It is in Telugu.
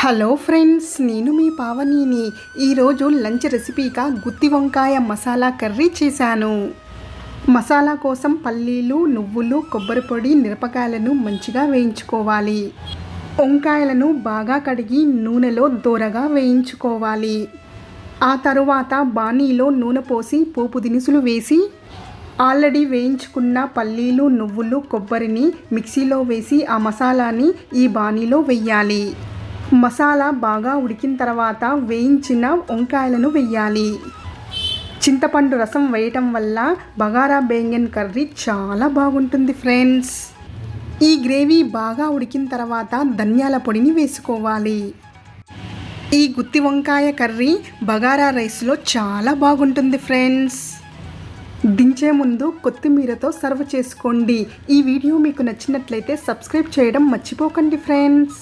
హలో ఫ్రెండ్స్, నేను మీ పావనిని. ఈరోజు లంచ్ రెసిపీగా గుత్తి వంకాయ మసాలా కర్రీ చేశాను. మసాలా కోసం పల్లీలు, నువ్వులు, కొబ్బరి పొడి, మిరపకాయలను మంచిగా వేయించుకోవాలి. వంకాయలను బాగా కడిగి నూనెలో దోరగా వేయించుకోవాలి. ఆ తరువాత బాణీలో నూనె పోసి పోపు దినుసులు వేసి ఆల్రెడీ వేయించుకున్న పల్లీలు, నువ్వులు, కొబ్బరిని మిక్సీలో వేసి ఆ మసాలాని ఈ బాణీలో వేయాలి. మసాలా బాగా ఉడికిన తర్వాత వేయించిన వంకాయలను వేయాలి. చింతపండు రసం వేయటం వల్ల బగారా బెంగన్ కర్రీ చాలా బాగుంటుంది ఫ్రెండ్స్. ఈ గ్రేవీ బాగా ఉడికిన తర్వాత ధనియాల పొడిని వేసుకోవాలి. ఈ గుత్తి వంకాయ కర్రీ బగారా రైస్లో చాలా బాగుంటుంది ఫ్రెండ్స్. దించే ముందు కొత్తిమీరతో సర్వ్ చేసుకోండి. ఈ వీడియో మీకు నచ్చినట్లయితే సబ్స్క్రైబ్ చేయడం మర్చిపోకండి ఫ్రెండ్స్.